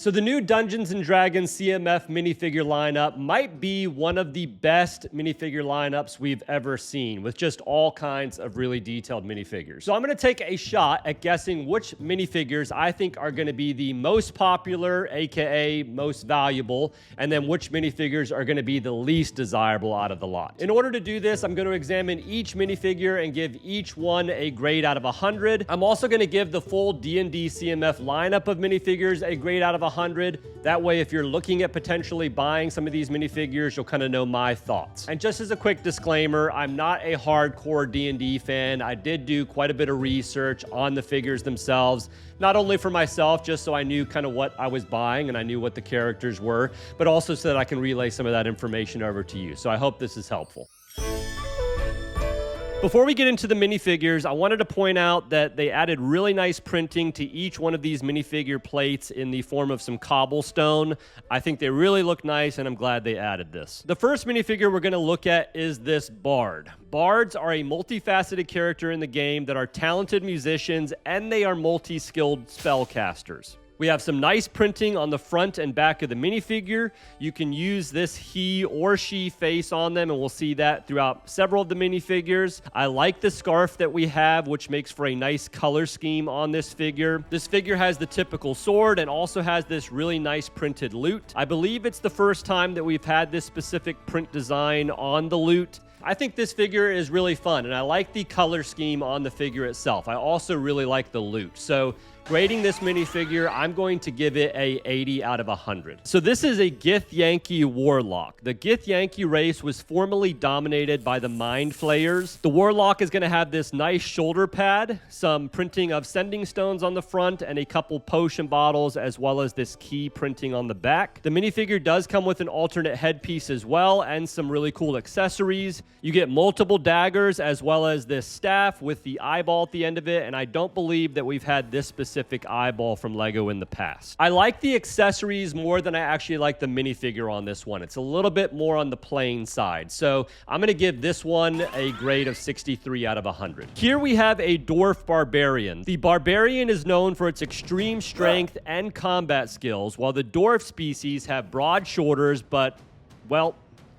So the new Dungeons & Dragons CMF minifigure lineup might be one of the best minifigure lineups we've ever seen, with just all kinds of really detailed minifigures. So I'm going to take a shot at guessing which minifigures I think are going to be the most popular, aka most valuable, and then which minifigures are going to be the least desirable out of the lot. In order to do this, I'm going to examine each minifigure and give each one a grade out of 100. I'm also going to give the full D&D CMF lineup of minifigures a grade out of 100. That way, if you're looking at potentially buying some of these minifigures, you'll kind of know my thoughts. And just as a quick disclaimer, I'm not a hardcore D&D fan. I did do quite a bit of research on the figures themselves, not only for myself, just so I knew kind of what I was buying and I knew what the characters were, but also so that I can relay some of that information over to you. So I hope this is helpful. Before we get into the minifigures, I wanted to point out that they added really nice printing to each one of these minifigure plates in the form of some cobblestone. I think they really look nice, and I'm glad they added this. The first minifigure we're going to look at is this Bard. Bards are a multifaceted character in the game that are talented musicians, and they are multi-skilled spellcasters. We have some nice printing on the front and back of the minifigure. You can use this he or she face on them, and we'll see that throughout several of the minifigures. I like the scarf that we have, which makes for a nice color scheme on this figure. This figure has the typical sword and also has this really nice printed loot. I believe it's the first time that we've had this specific print design on the loot. I think this figure is really fun, and I like the color scheme on the figure itself. I also really like the loot. So grading this minifigure, I'm going to give it a 80 out of 100. So this is a Githyanki Warlock. The Githyanki race was formerly dominated by the Mind Flayers. The Warlock is going to have this nice shoulder pad, some printing of sending stones on the front, and a couple potion bottles, as well as this key printing on the back. The minifigure does come with an alternate headpiece as well, and some really cool accessories. You get multiple daggers, as well as this staff with the eyeball at the end of it, and I don't believe that we've had this specific eyeball from LEGO in the past. I like the accessories more than I actually like the minifigure on this one. It's a little bit more on the plain side. So I'm going to give this one a grade of 63 out of 100. Here we have a Dwarf Barbarian. The Barbarian is known for its extreme strength and combat skills, while the Dwarf species have broad shoulders, but, well,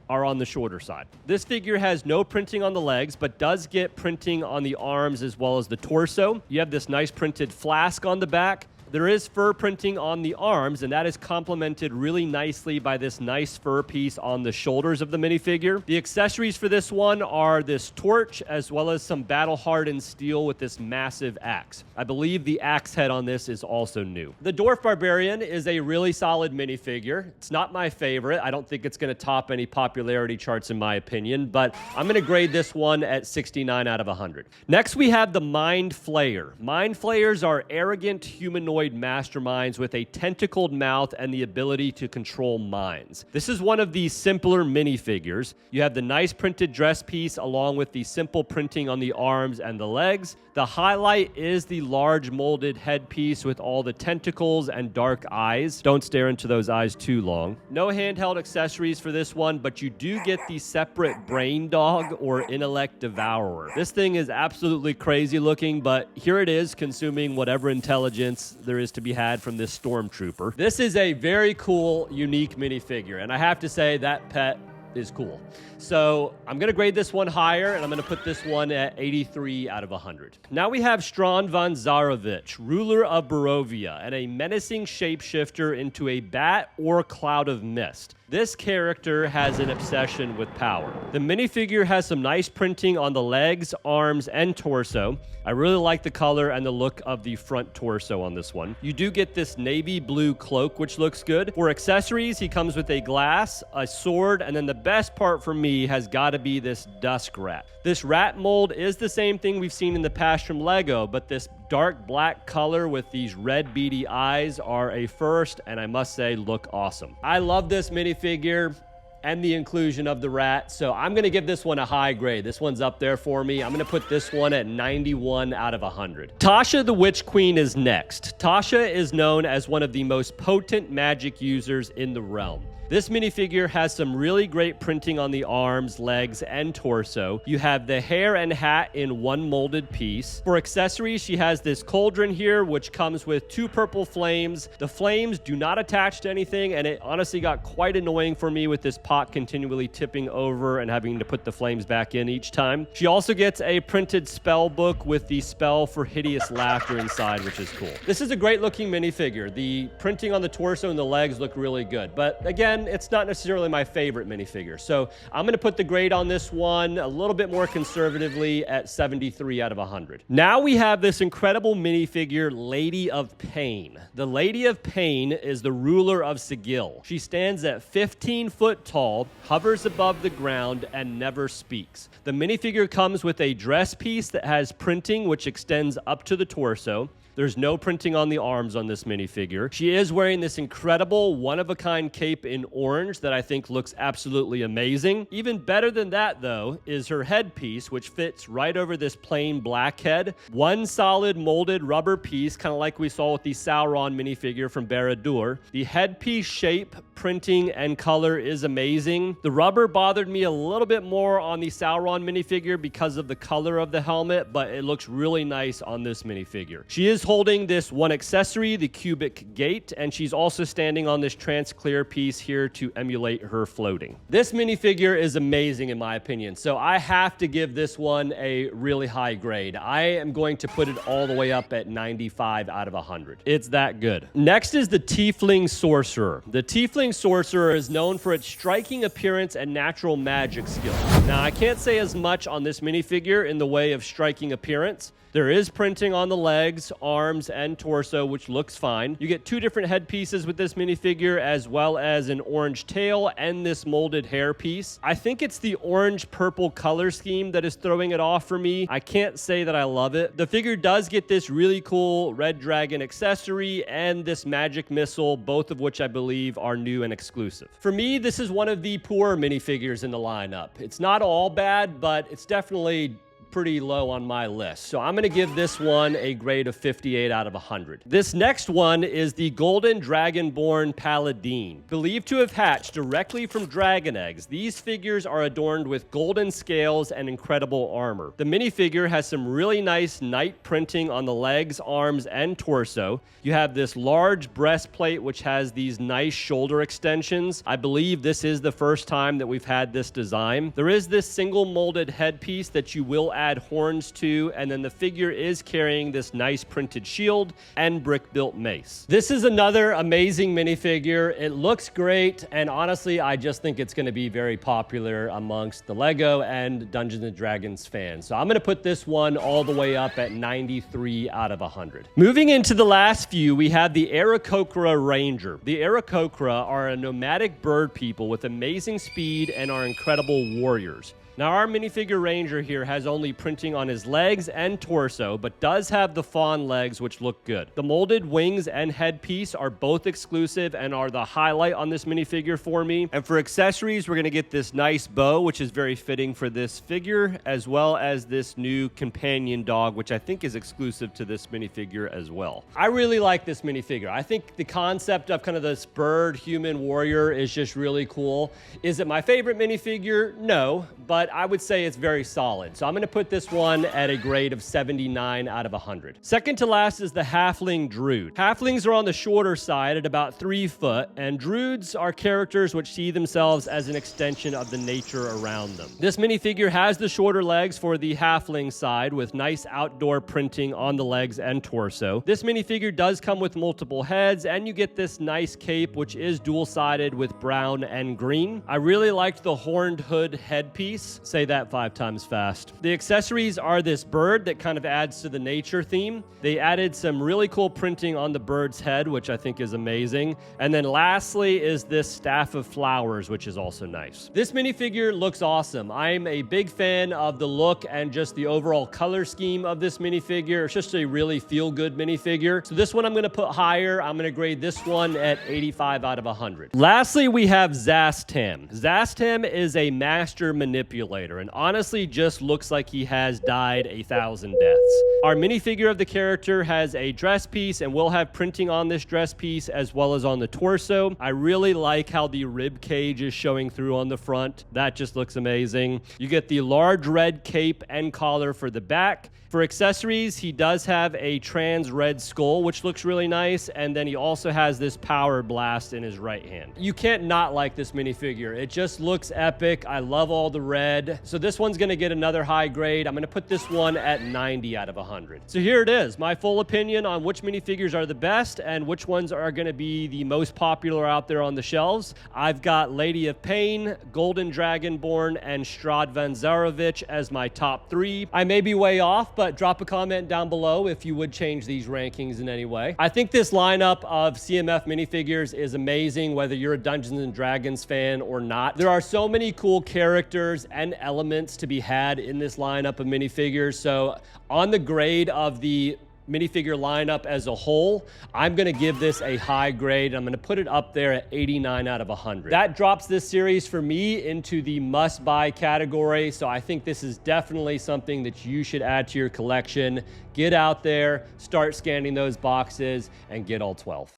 are on the shorter side. This figure has no printing on the legs, but does get printing on the arms as well as the torso. You have this nice printed flask on the back. There is fur printing on the arms, and that is complemented really nicely by this nice fur piece on the shoulders of the minifigure. The accessories for this one are this torch, as well as some battle-hardened steel with this massive axe. I believe the axe head on this is also new. The Dwarf Barbarian is a really solid minifigure. It's not my favorite. I don't think it's going to top any popularity charts in my opinion, but I'm going to grade this one at 69 out of 100. Next, we have the Mind Flayer. Mind Flayers are arrogant humanoid masterminds with a tentacled mouth and the ability to control minds. This is one of the simpler minifigures. You have the nice printed dress piece along with the simple printing on the arms and the legs. The highlight is the large molded headpiece with all the tentacles and dark eyes. Don't stare into those eyes too long. No handheld accessories for this one, but you do get the separate brain dog or intellect devourer. This thing is absolutely crazy looking, but here it is consuming whatever intelligence there is to be had from this stormtrooper. This is a very cool, unique minifigure, and I have to say that pet is cool. So I'm going to grade this one higher, and I'm going to put this one at 83 out of 100. Now we have Strahd von Zarovich, ruler of Barovia, and a menacing shapeshifter into a bat or cloud of mist. This character has an obsession with power. The minifigure has some nice printing on the legs, arms, and torso. I really like the color and the look of the front torso on this one. You do get this navy blue cloak, which looks good. For accessories, he comes with a glass, a sword, and then the best part for me has got to be this dusk rat. This rat mold is the same thing we've seen in the past from LEGO, but this dark black color with these red beady eyes are a first, and I must say look awesome. I love this minifigure and the inclusion of the rat, so I'm going to give this one a high grade. This one's up there for me. I'm going to put this one at 91 out of 100. Tasha the Witch Queen is next. Tasha is known as one of the most potent magic users in the realm. This minifigure has some really great printing on the arms, legs, and torso. You have the hair and hat in one molded piece. For accessories, she has this cauldron here, which comes with 2 purple flames. The flames do not attach to anything, and it honestly got quite annoying for me with this pot continually tipping over and having to put the flames back in each time. She also gets a printed spell book with the spell for hideous laughter inside, which is cool. This is a great looking minifigure. The printing on the torso and the legs look really good, but again, it's not necessarily my favorite minifigure. So I'm going to put the grade on this one a little bit more conservatively at 73 out of 100. Now we have this incredible minifigure, Lady of Pain. The Lady of Pain is the ruler of Sigil. She stands at 15 foot tall, hovers above the ground, and never speaks. The minifigure comes with a dress piece that has printing which extends up to the torso. There's no printing on the arms on this minifigure. She is wearing this incredible one-of-a-kind cape in orange that I think looks absolutely amazing. Even better than that, though, is her headpiece, which fits right over this plain black head. One solid molded rubber piece, kind of like we saw with the Sauron minifigure from Barad-dûr. The headpiece shape, printing, and color is amazing. The rubber bothered me a little bit more on the Sauron minifigure because of the color of the helmet, but it looks really nice on this minifigure. She is holding this one accessory, the cubic gate, and she's also standing on this trans-clear piece here to emulate her floating. This minifigure is amazing in my opinion, so I have to give this one a really high grade. I am going to put it all the way up at 95 out of 100. It's that good. Next is the Tling Sorcerer. The Tling Sorcerer is known for its striking appearance and natural magic skill. Now, I can't say as much on this minifigure in the way of striking appearance. There is printing on the legs, arms, and torso, which looks fine. You get 2 different headpieces with this minifigure, as well as an orange tail and this molded hair piece. I think it's the orange-purple color scheme that is throwing it off for me. I can't say that I love it. The figure does get this really cool red dragon accessory and this magic missile, both of which I believe are new and exclusive. For me, this is one of the poorer minifigures in the lineup. It's not all bad, but it's definitely pretty low on my list. So I'm going to give this one a grade of 58 out of 100. This next one is the Golden Dragonborn Paladin. Believed to have hatched directly from dragon eggs, these figures are adorned with golden scales and incredible armor. The minifigure has some really nice knight printing on the legs, arms, and torso. You have this large breastplate which has these nice shoulder extensions. I believe this is the first time that we've had this design. There is this single molded headpiece that you will add horns to, and then the figure is carrying this nice printed shield and brick-built mace. This is another amazing minifigure. It looks great, and honestly, I just think it's going to be very popular amongst the LEGO and Dungeons and Dragons fans. So I'm going to put this one all the way up at 93 out of 100. Moving into the last few, we have the Eroka Ranger. The Eroka are a nomadic bird people with amazing speed and are incredible warriors. Now, our minifigure Ranger here has only printing on his legs and torso, but does have the fawn legs, which look good. The molded wings and headpiece are both exclusive and are the highlight on this minifigure for me. And for accessories, we're going to get this nice bow, which is very fitting for this figure, as well as this new companion dog, which I think is exclusive to this minifigure as well. I really like this minifigure. I think the concept of kind of this bird human warrior is just really cool. Is it my favorite minifigure? No, but I would say it's very solid. So I'm going to put this one at a grade of 79 out of 100. Second to last is the Halflingdro. Halflings are on the shorter side at about 3 foot, and Druids are characters which see themselves as an extension of the nature around them. This minifigure has the shorter legs for the Halfling side with nice outdoor printing on the legs and torso. This minifigure does come with multiple heads, and you get this nice cape which is dual-sided with brown and green. I really liked the horned hood headpiece. Say that 5 times fast. The accessories are this bird that kind of adds to the nature theme. They added some really cool printing on the bird's head, which I think is amazing. And then lastly is this staff of flowers, which is also nice. This minifigure looks awesome. I'm a big fan of the look and just the overall color scheme of this minifigure. It's just a really feel-good minifigure. So this one I'm going to put higher. I'm going to grade this one at 85 out of 100. Lastly, we have Zast Tam. Zast Tam is a master manipulator. you later. And honestly, just looks like he has died 1,000 deaths. Our minifigure of the character has a dress piece and will have printing on this dress piece as well as on the torso. I really like how the rib cage is showing through on the front. That just looks amazing. You get the large red cape and collar for the back. For accessories, he does have a trans red skull, which looks really nice, and then he also has this power blast in his right hand. You can't not like this minifigure. It just looks epic. I love all the red. So this one's gonna get another high grade. I'm gonna put this one at 90 out of 100. So here it is, my full opinion on which minifigures are the best and which ones are gonna be the most popular out there on the shelves. I've got Lady of Pain, Golden Dragonborn, and Strahd van Zarovich as my top 3. I may be way off, but drop a comment down below if you would change these rankings in any way. I think this lineup of CMF minifigures is amazing, whether you're a Dungeons and Dragons fan or not. There are so many cool characters and elements to be had in this lineup of minifigures. So on the grade of the minifigure lineup as a whole, I'm going to give this a high grade. I'm going to put it up there at 89 out of 100. That drops this series for me into the must-buy category, so I think this is definitely something that you should add to your collection. Get out there, start scanning those boxes, and get all 12.